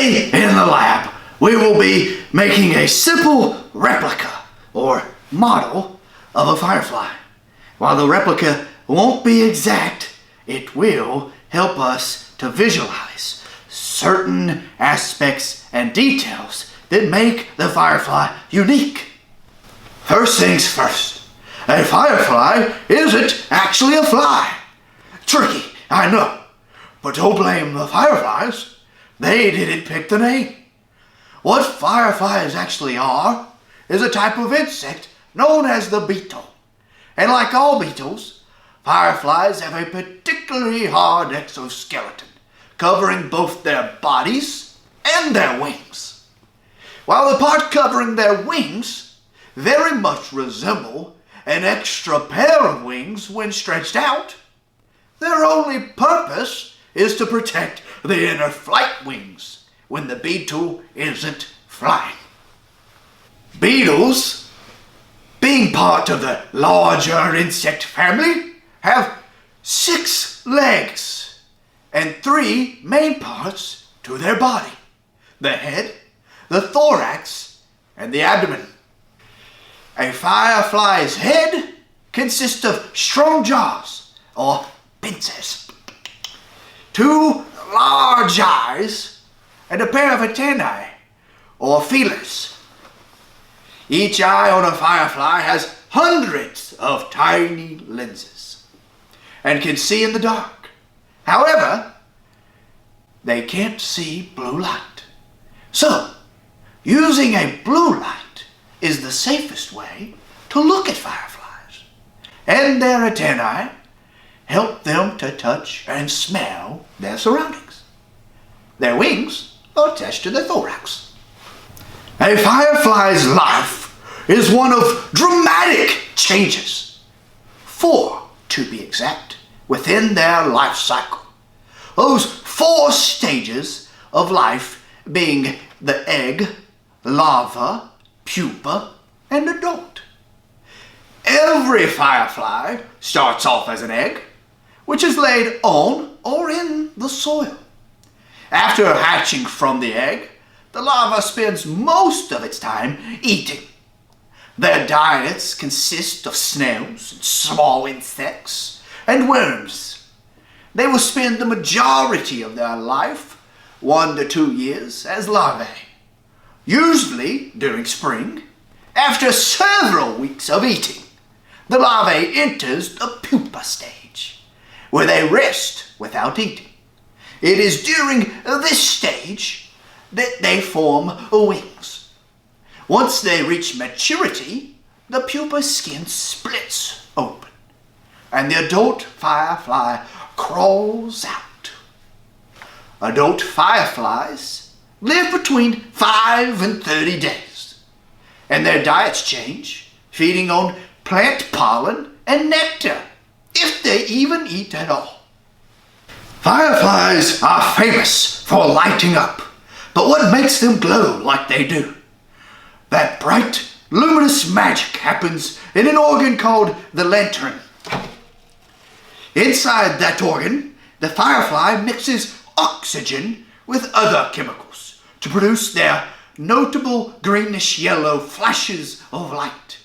Today in the lab, we will be making a simple replica or model of a firefly. While the replica won't be exact, it will help us to visualize certain aspects and details that make the firefly unique. First things first, a firefly isn't actually a fly. Tricky, I know, but don't blame the fireflies. They didn't pick the name. What fireflies actually are is a type of insect known as the beetle. And like all beetles, fireflies have a particularly hard exoskeleton, covering both their bodies and their wings. While the part covering their wings very much resemble an extra pair of wings when stretched out, their only purpose is to protect the inner flight wings when the beetle isn't flying. Beetles, being part of the larger insect family, have 6 legs and 3 main parts to their body: the head, the thorax, and the abdomen. A firefly's head consists of strong jaws, or pincers, 2 large eyes, and a pair of antennae, or feelers. Each eye on a firefly has hundreds of tiny lenses and can see in the dark. However, they can't see blue light. So, using a blue light is the safest way to look at fireflies. And their antennae help them to touch and smell their surroundings. Their wings are attached to their thorax. A firefly's life is one of dramatic changes. 4, to be exact, within their life cycle. Those 4 stages of life being the egg, larva, pupa, and adult. Every firefly starts off as an egg, which is laid on or in the soil. After hatching from the egg, the larva spends most of its time eating. Their diets consist of snails, and small insects, and worms. They will spend the majority of their life, 1 to 2 years, as larvae. Usually during spring, after several weeks of eating, the larvae enters the pupa stage, where they rest without eating. It is during this stage that they form wings. Once they reach maturity, the pupa skin splits open, and the adult firefly crawls out. Adult fireflies live between 5 and 30 days, and their diets change, feeding on plant pollen and nectar, if they even eat at all. Fireflies are famous for lighting up, but what makes them glow like they do? That bright, luminous magic happens in an organ called the lantern. Inside that organ, the firefly mixes oxygen with other chemicals to produce their notable greenish-yellow flashes of light.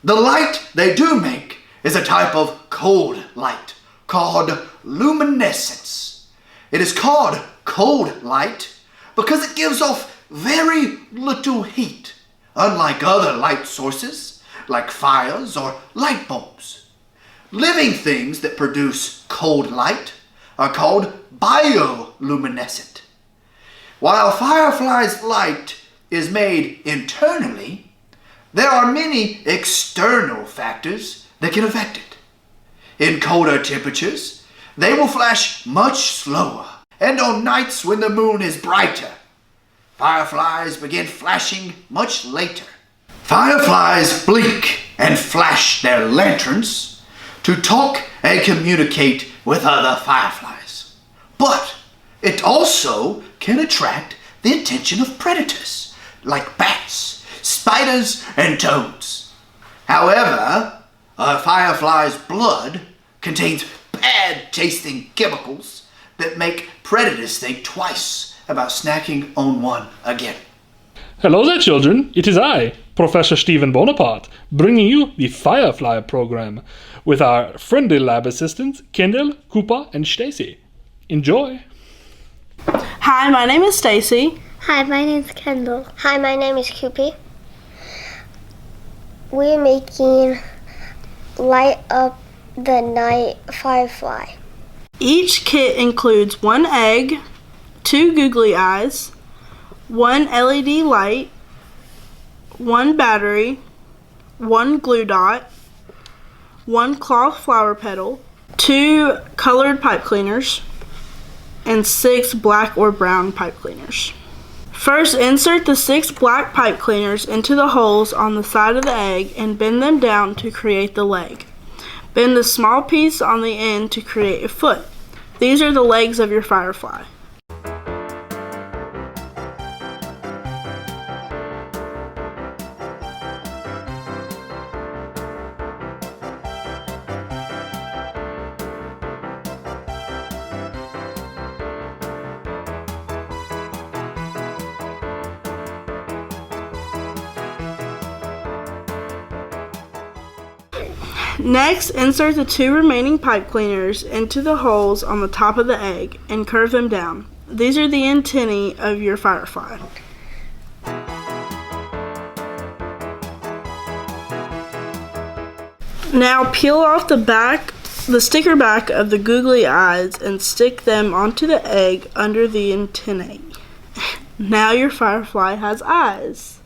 The light they do make is a type of cold light called luminescence. It is called cold light because it gives off very little heat, unlike other light sources like fires or light bulbs. Living things that produce cold light are called bioluminescent. While fireflies' light is made internally, there are many external factors that can affect it. In colder temperatures, they will flash much slower, and on nights when the moon is brighter, fireflies begin flashing much later. Fireflies blink and flash their lanterns to talk and communicate with other fireflies. But it also can attract the attention of predators like bats, spiders, and toads. However, a firefly's blood contains bad-tasting chemicals that make predators think twice about snacking on one again. Hello there, children. It is I, Professor Stephen Bonaparte, bringing you the Firefly program with our friendly lab assistants, Kendall, Cooper, and Stacy. Enjoy. Hi, my name is Stacy. Hi, my name's Kendall. Hi, my name is Koopy. We're making Light Up the Night Firefly. Each kit includes one egg, 2 googly eyes, 1 LED light, 1 battery, 1 glue dot, 1 cloth flower petal, 2 colored pipe cleaners, and 6 black or brown pipe cleaners. First, insert the 6 black pipe cleaners into the holes on the side of the egg and bend them down to create the leg. Bend a small piece on the end to create a foot. These are the legs of your firefly. Next, insert the 2 remaining pipe cleaners into the holes on the top of the egg and curve them down. These are the antennae of your firefly. Now peel off the sticker back of the googly eyes and stick them onto the egg under the antennae. Now your firefly has eyes.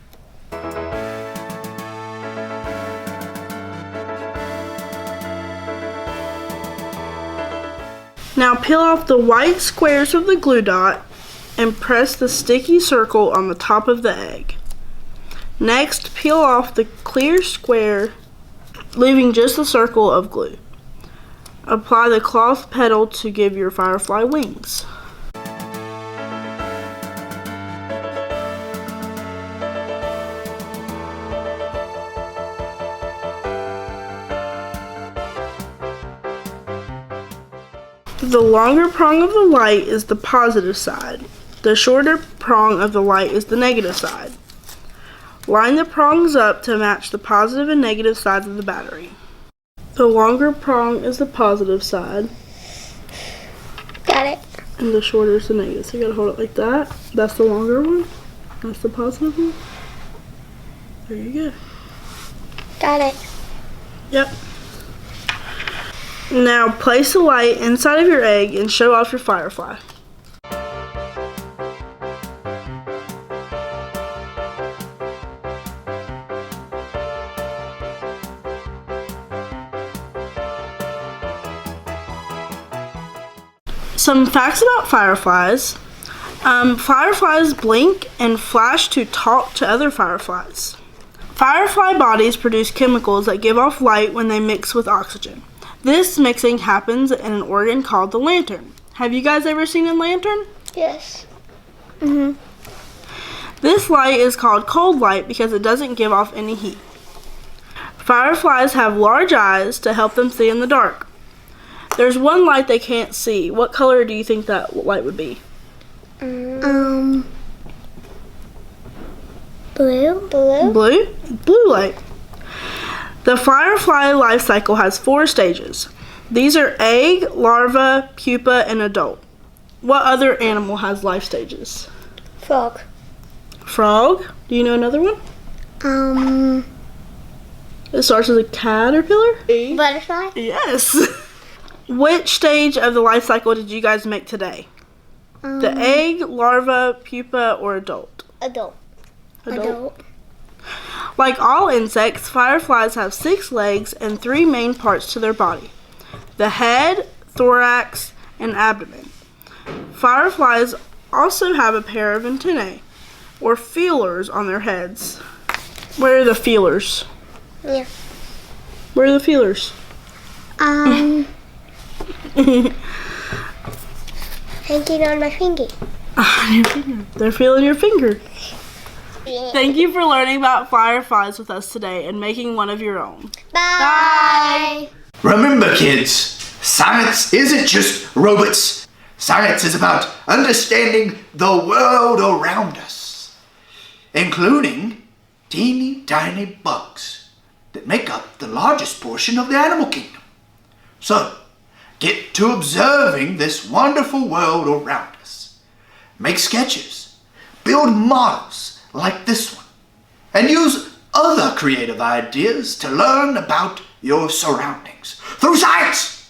Now peel off the white squares of the glue dot and press the sticky circle on the top of the egg. Next, peel off the clear square, leaving just the circle of glue. Apply the cloth petal to give your firefly wings. The longer prong of the light is the positive side. The shorter prong of the light is the negative side. Line the prongs up to match the positive and negative sides of the battery. The longer prong is the positive side. Got it. And the shorter is the negative. So you gotta hold it like that. That's the longer one. That's the positive one. There you go. Got it. Yep. Now place the light inside of your egg and show off your firefly. Some facts about fireflies. Fireflies blink and flash to talk to other fireflies. Firefly bodies produce chemicals that give off light when they mix with oxygen. This mixing happens in an organ called the lantern. Have you guys ever seen a lantern? Yes. This light is called cold light because it doesn't give off any heat. Fireflies have large eyes to help them see in the dark. There's one light they can't see. What color do you think that light would be? Blue. Blue? Blue light. The firefly life cycle has 4 stages. These are egg, larva, pupa, and adult. What other animal has life stages? Frog. Frog? Do you know another one? It starts as a caterpillar? Butterfly. Yes. Which stage of the life cycle did you guys make today? The egg, larva, pupa, or adult? Adult. Like all insects, fireflies have 6 legs and 3 main parts to their body: the head, thorax, and abdomen. Fireflies also have a pair of antennae, or feelers, on their heads. Where are the feelers? Yeah. Where are the feelers? Hanging on my finger. They're feeling your finger. Thank you for learning about fireflies with us today and making one of your own. Bye. Remember, kids, science isn't just robots. Science is about understanding the world around us, including teeny tiny bugs that make up the largest portion of the animal kingdom. So, get to observing this wonderful world around us. Make sketches, build models like this one, and use other creative ideas to learn about your surroundings through science.